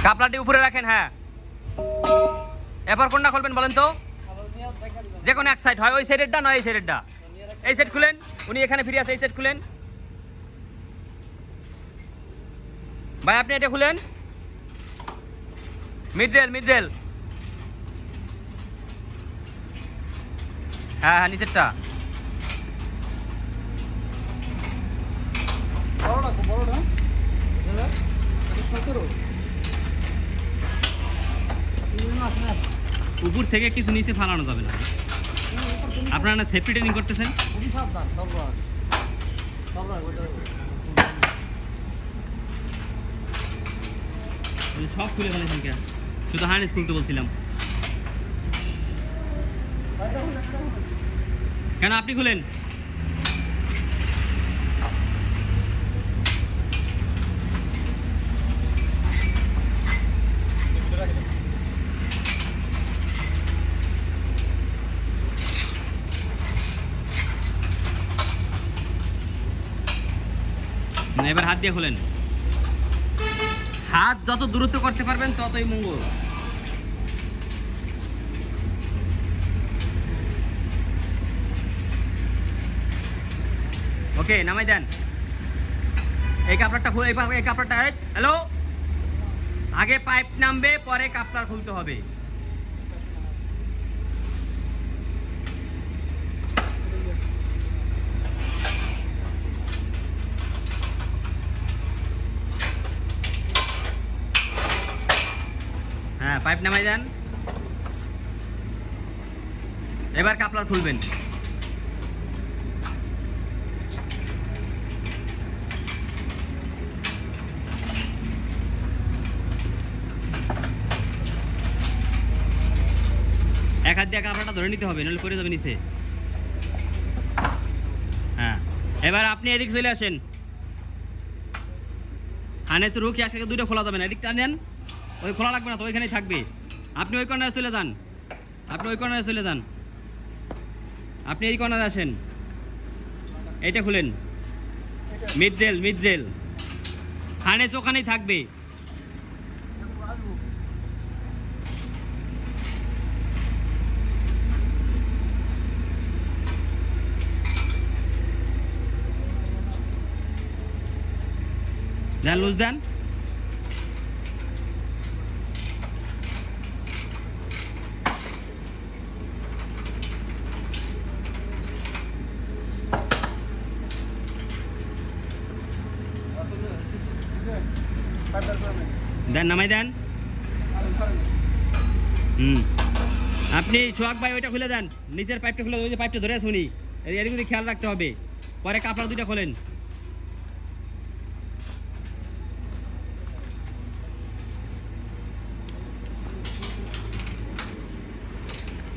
কাপলাটি উপরে রাখেন। হ্যাঁ, এরপর কোনটা খুলবেন বলেন তো? যে কোনো এক সাইড, হয় ওই সাইডেরটা নয় এই সাইডেরটা। এই সাইড খুলেন, উনি এখানে ফিরে আছে, এই সাইড খুলেন ভাই, আপনি এটা খুলেন। মিডরেল মিডরেল, হ্যাঁ হ্যাঁ নিচেরটা। উপর থেকে কিছু নিচে ফালানো যাবে না। আপনারা না সেফটি ট্রেনিং করতেছেন? সব খুলে ফেলেছেন কে? শুধু হার্নেস খুলতে বলছিলাম। কেন আপনি খুলেন? এবার হাত দিয়ে খোলেন। হাত যত দূরত্ব করতে পারবেন ততই মঙ্গল। ওকে, নামাই দেন। এই কাপড়টা খুলে, এই কাপড়টা, হ্যালো, আগে পাইপ নামবে, পরে কাপড় খুলতে হবে। হ্যাঁ, পাইপ নামাই দেন। এবার কাপড় খুলবেন। এক হাত দিয়ে কাপড়টা ধরে নিতে হবে, নাহলে পড়ে যাবে নিচে। হ্যাঁ, এবার আপনি এদিক চলে আসেন। হানেস রুকি একসাথে দুটো খোলা যাবে না, এদিকটা নেন। ওই খোলা লাগবে না তো, ওইখানেই থাকবে। আপনি ওই কর্নারে চলে যান, আপনি ওই কর্নারে চলে যান, আপনি এই কর্নারে আসেন। এইটা খুলেন, মিডরেল মিডরেল, হানেস ওখানেই থাকবে। দেন, লুজ দেন। দেন, নামাই দেন। আপনি সোহাগ ভাই ওইটা খুলে দেন, নিচের পাইপটা খুলে, ওই যে পাইপটা ধরে শুনি, এদিকে খেয়াল রাখতে হবে। পরে কাপড় দুইটা খোলেন।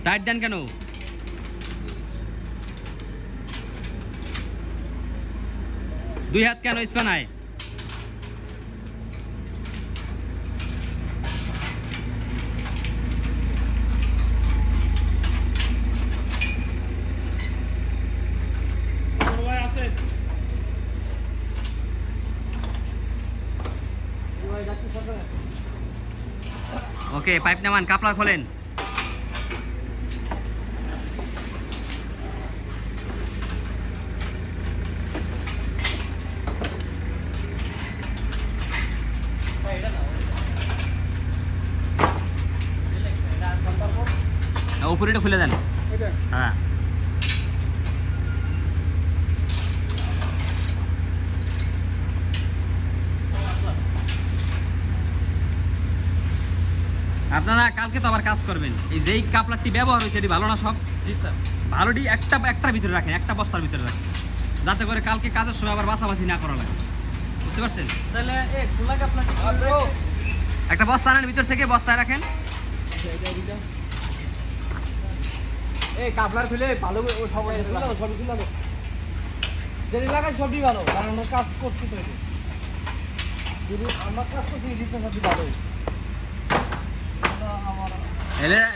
টাইট দেন কেন? দুই হাত কেন স্পানায়? ওকে, পাইপ নামান, কাপড় খোলেন। উপরেটা খুলে দেন। হ্যাঁ, আপনারা কালকে তো আবার কাজ করবেন। এই যেই কাপড়টি ব্যবহার হয়েছে এটি ভালো না সব? জি স্যার, ভালোটি একটার ভিতরে রাখেন, একটা বস্তার ভিতরে রাখেন, যাতে করে কালকে কাজের সময় আবার বাছাবাছি না করা লাগে। বুঝতে পারছেন? তাহলে একটা বস্তা আনেন ভিতর থেকে, বস্তায় রাখেন। এই কাপড় খুলে ভালো সবাই সবই খুলে যদি লাগাই সবই ভালো, কারণ আমরা কাজ করছি তো। যদি আমরা কাজ করছি সবই ভালো।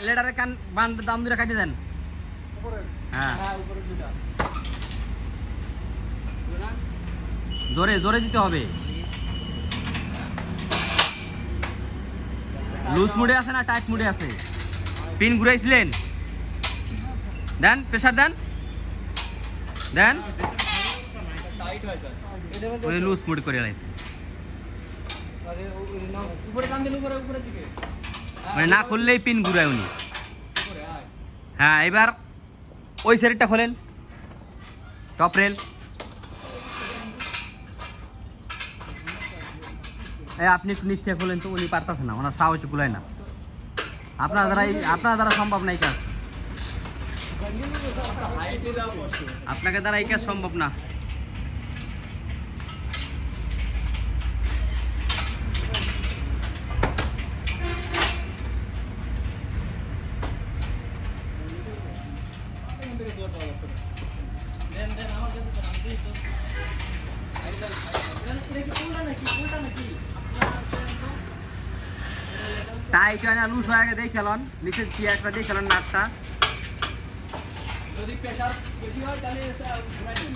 লেডারের কান বান্ধ দাম দুটা কাটিয়ে দেন। হ্যাঁ, জোরে জোরে দিতে হবে। লুজ মুডে আছে না টাইট মুডে আছে? পিন ঘুরাইছিলেন? দেন, প্রেসার দেন, দেন। ওই লুজ মুড করে লাইছে, মানে না খুললেই পিন ঘুরায় উনি। হ্যাঁ, এবার ওই সাইডটা খোলেন, টপ রেল। আপনি একটু নিচ থেকে খোলেন তো, উনি পারতেছে না, ওনার সাহস খুলায় না। আপনার দ্বারা সম্ভব নাই কাজ, আপনাকে দ্বারা এই কাজ সম্ভব না। টাইট হয় না, লুজ হয়ে গেছে খেলন, নিচের কি একটা দিয়ে খেলন নাটটা। যদি প্রেসার বেশি হয় তাহলে ঘুরাই দিন।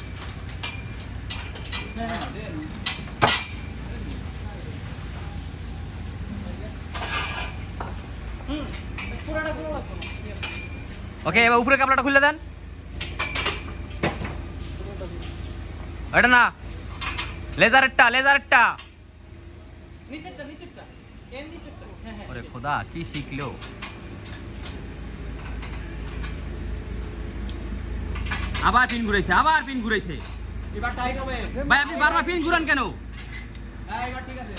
ওকে, এবার উপরে কাপড়টা খুলে দেন। এটা না, লেজারেরটা, লেজারেরটা। নিচেরটা, নিচেরটা, এর নিচেরটা। ওরে খোদা, কি শিখলো। আবার পিন ঘুরাইছে, আবার পিন ঘুরাইছে। এবার টাইট হবে ভাই, আপনি বারবার পিন ঘুরান কেন? হ্যাঁ, এবার ঠিক আছে।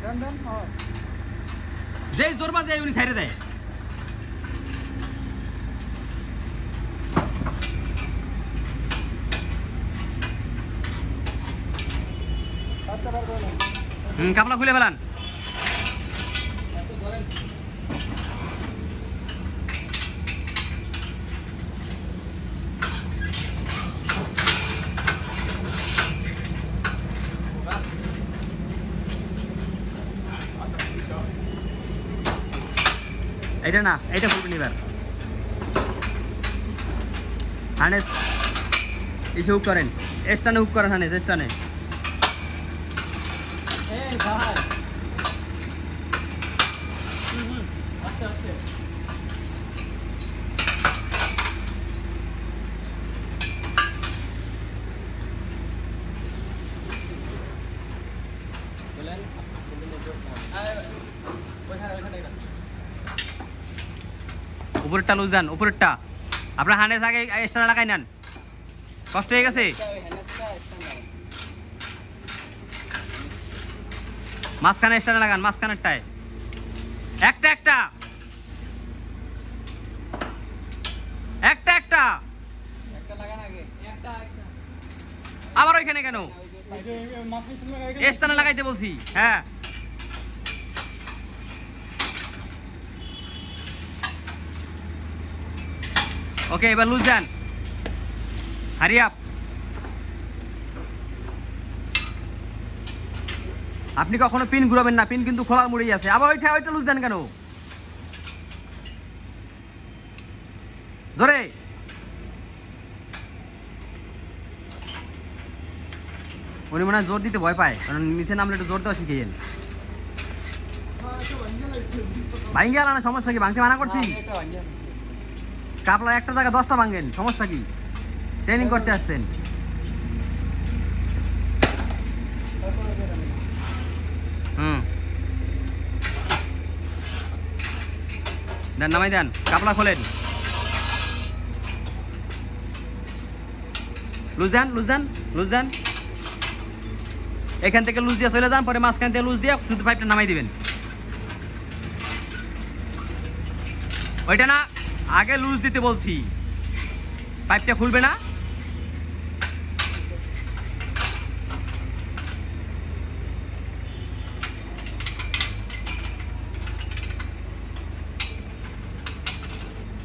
দেন দেন, যেই জোর বাজে উনি ছাইড়ে দেয়। কাপড় খুলে ফেলান। এটা না, এটা খুলবেন এবার। হানেস এসে হুক করেন, স্টানে হুক করেন, হানেস স্টানে। উপরেরটা লুজ দেন, উপরেরটা। আপনার হানেস আগে স্টানে লাগাই নেন, কষ্ট হয়ে গেছে। মাঝখানে স্টানে লাগান, মাঝখানেরটায় একটা একটা একটা একটা লাগান আগে, একটা একটা। আবার ওইখানে কেন? স্টানে লাগাইতে বলছি। হ্যাঁ, ওকে, এবার লুজ দেন, হারি আপ। আপনি কখনো পিন ঘুরাবেন না, পিন কিন্তু খোলা মুড়েই আছে। আবার ওইটা লুজ দেন কেন? জোরে। উনি মনে হয় জোর দিতে ভয় পায়, কারণ নিচে নামলে একটু জোর দেওয়া শিখিয়েন। ভাঙ্গে আলা না, সমস্যা কি? ভাঙতে মানা করছি? কাপলা একটা জায়গায় 10টা ভাঙেন, সমস্যা কি? ট্রেনিং করতে আসছেন। দেন, নামাই দেন, কাপলা খোলেন, লুজ দেন, লুজ দেন, লুজ দেন। এখান থেকে লুজ দিয়ে চলে যান, পরে মাঝখান থেকে লুজ দিয়ে শুধু পাইপটা নামাই দিবেন। ওইটা না, আগে লুজ দিতে বলছি, পাইপটা খুলবে না।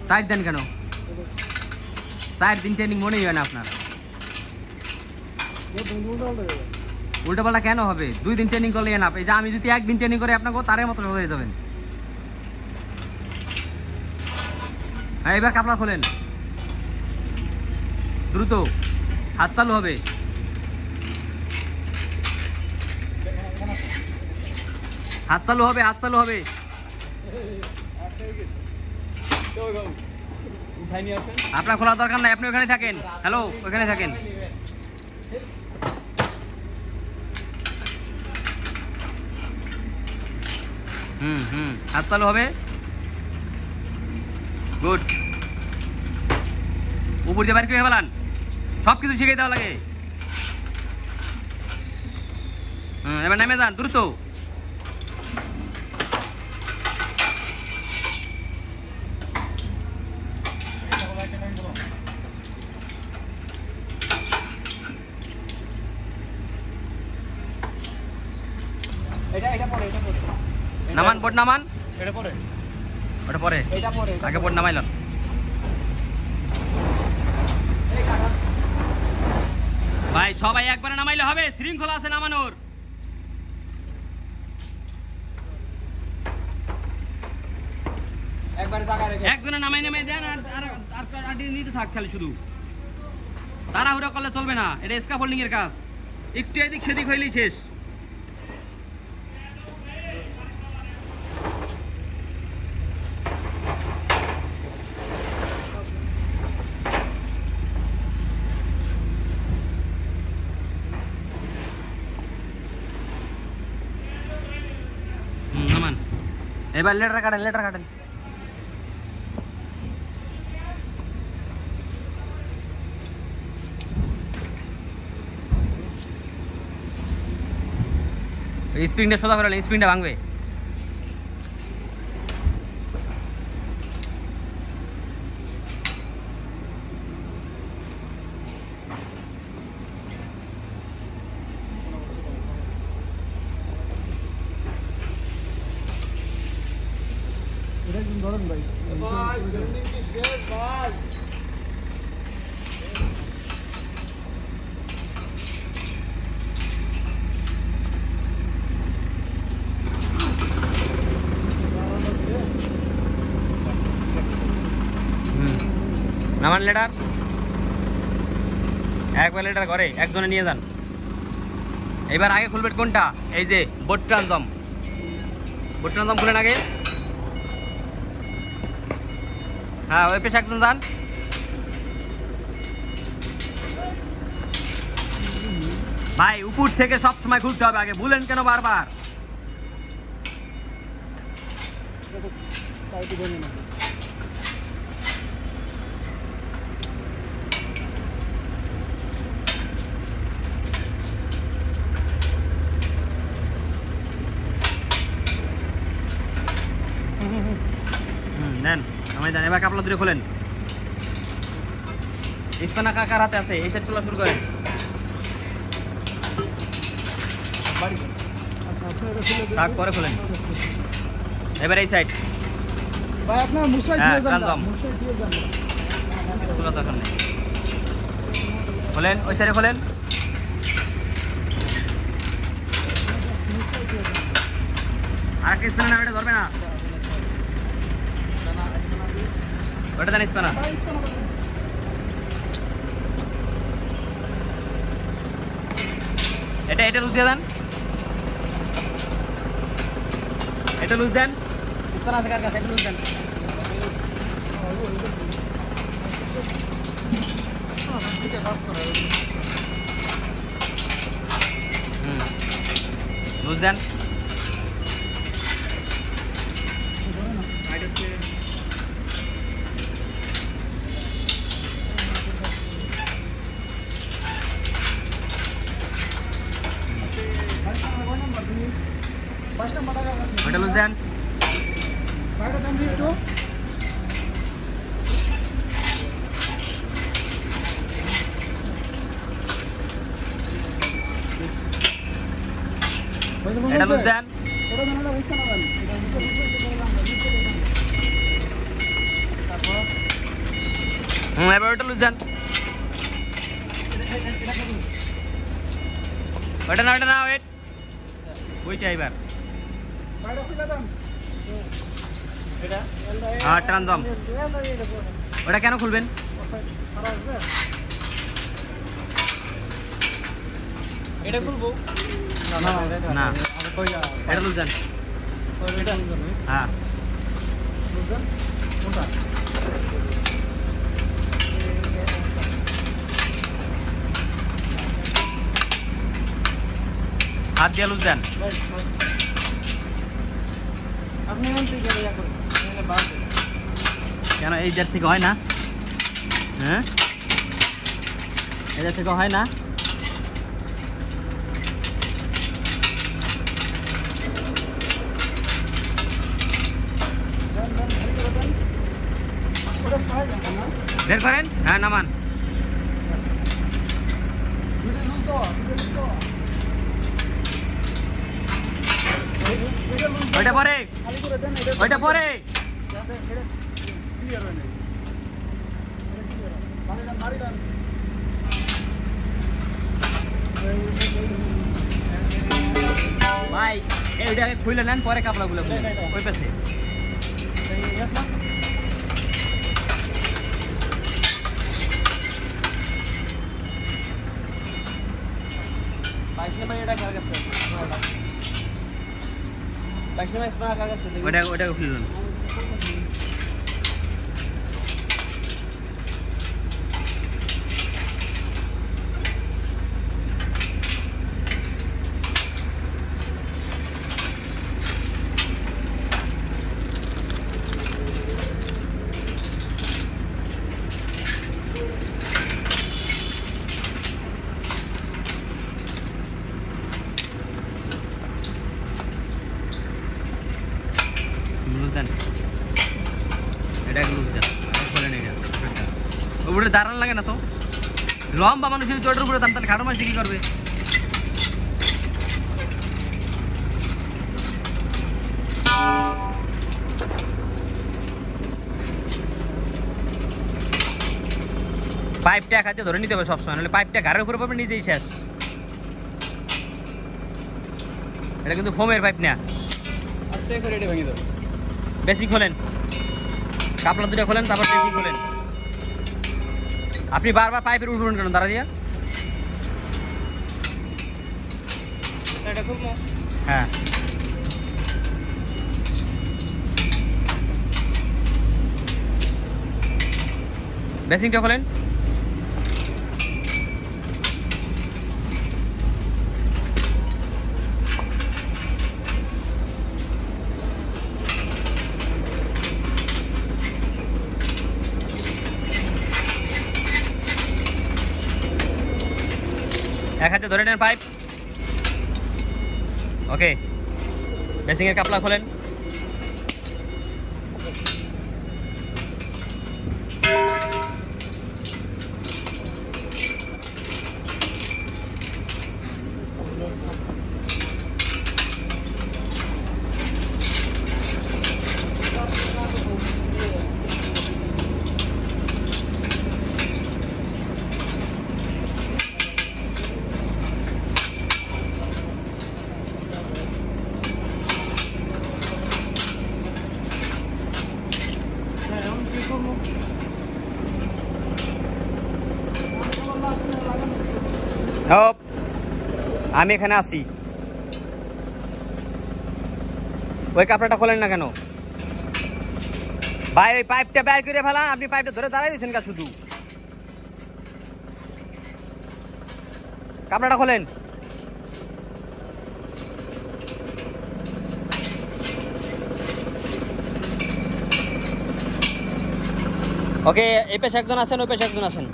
টাইট দেন কেন? 4 দিন ট্রেনিং মনেই হয় না আপনার। উল্টা পাল্টা কেন হবে? 2 দিন ট্রেনিং করলে না, এই যে আমি যদি 1 দিন ট্রেনিং করে আপনাকে তারের মতো হয়ে যাবেন। হ্যাঁ, এবার কাপড় খোলেন দ্রুত, হাত চালু হবে। হাত চালু হবে, হাত চালু হবে। আপনার খোলার দরকার নাই, আপনি ওখানে থাকেন। হ্যালো, ওখানে থাকেন। হাত চালু হবে। গুড। উপর দিয়ে বাইর করে ফেলান, সব কিছু শিখে দেওয়া লাগে। এবার নেমে যান দ্রুত। নামান, বোর্ড নামান। ওটা পরে, আগে বোর্ড নামাইলেন। ভাই সবাই একবারে নামাইলে হবে, শৃঙ্খলা আছে নামানোর। একজনে নামাই নামাই দেন, আর নিতে থাক খালি। শুধু তাড়াহুড়া করলে চলবে না, এটা স্ক্যাফোল্ডিং এর কাজ। একটু এদিক সেদিক হইলেই শেষ। নামান। এবার লেটার কাটেন, লেটার কাটেন। স্প্রিংটা সোজা করে, স্প্রিংটা ভাঙবে। ধরেন ভাই, নামান লেটার। একবার লেটার করে একজনে নিয়ে যান। এবার আগে খুলবেন কোনটা? এই যে বোর্ড ট্রান্সফর্ম, বোর্ড ট্রান্সফর্ম খুলেন আগে। হ্যাঁ, ওই পেশে একজন যান। ভাই উপর থেকে সব সময় খুলতে হবে আগে, ভুলেন কেন বারবার? নেন, আমায় দেন। এবার কাপড় ধরে খোলেন। স্পানা কাকার হাতে আছে, এই সাইড খোলা শুরু করেন। তারপরে খোলেন। এবার এই সাইড ভাই আপনার মুসলাই হ্যাঁ, দিয়ে যান, ট্রান্সফর্ম। মুসলাই দিয়ে যান। খোলা দরকার নেই। খোলেন, ওই সাইডে খোলেন। আর কি স্পানা না, ওটা ধরবে না, ওটা দেন স্পানা। এটা লুজ দিয়ে দেন, এটা লুজ দেন। স্পানা আছে কার কাছে? এটা লুজ দেন। লুজ দেন। ওটা লুজ দেন। এটা লুজ দেন। এবার ওটা লুজ দেন। ওটা না, ওটা না, ওয়েট, ওইটা এবার। হ্যাঁ, ট্রান্সফর্ম। ওটা কেন খুলবেন? এটা খুলবো না, এটা লুজ দেন। এটা হ্যাঁ বুঝছেন কোনটা হাত দিয়ে লুজ দেন। আপনি এমন থেকে ইয়া করেন এখানে বাদ দেন কেন এই জাত থেকে হয় না? হ্যাঁ এই জাত থেকে হয় না? ওটা সাহায্য দেন না বের করেন। হ্যাঁ নামান। দুটো লুজ দাও ওইটা পরে খালি করে দেন এটা ওইটা পরে যাতে এটা ক্লিয়ার হয় না এটা ক্লিয়ার মারি দেন ভাই এইটাকে খুলে নেন পরে কাপড়গুলো খুলে ওই পাশে ওইটাকে খুলে নেন। লুজ দেন এটাকে লুজ দেন খোলেন এটা উপরে দাঁড়ান লাগে না তো লম্বা মানুষের চোটের উপরে দাম তাহলে খাটো মানুষ কি করবে পাইপটা এক হাতে ধরে নিতে হবে সবসময় নাহলে পাইপটা ঘাড়ের উপরে পাবে নিজেই শেষ এটা কিন্তু ফোমের পাইপ না আস্তে করে এটা ভেঙে দাও বেশি খোলেন কাপড় দুটো খোলেন তারপর বেশি খোলেন আপনি বারবার পাইপের উল্টুন করেন দাঁড়া দিয়া এটা খুলবো হ্যাঁ বেসিংটা খোলেন এক হাতে ধরে নেন পাইপ ওকে বেসিং এর কাপলা খোলেন আমি এখানে আছি ওই কাপড়টা খোলেন না কেন ভাই ওই পাইপটা বের করে ফেলান আপনি পাইপটা ধরে দাঁড়াই দিয়েছেন কা শুধু কাপড়টা খোলেন ওকে এই পাশে একজন আছেন ওই পাশে একজন আছেন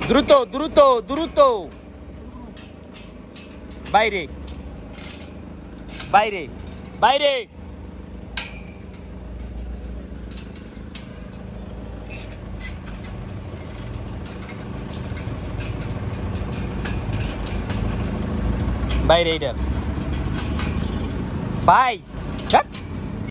দ্রুত দ্রুত দ্রুত বাইরে বাইরে বাইরে বাইরে এটা ভাই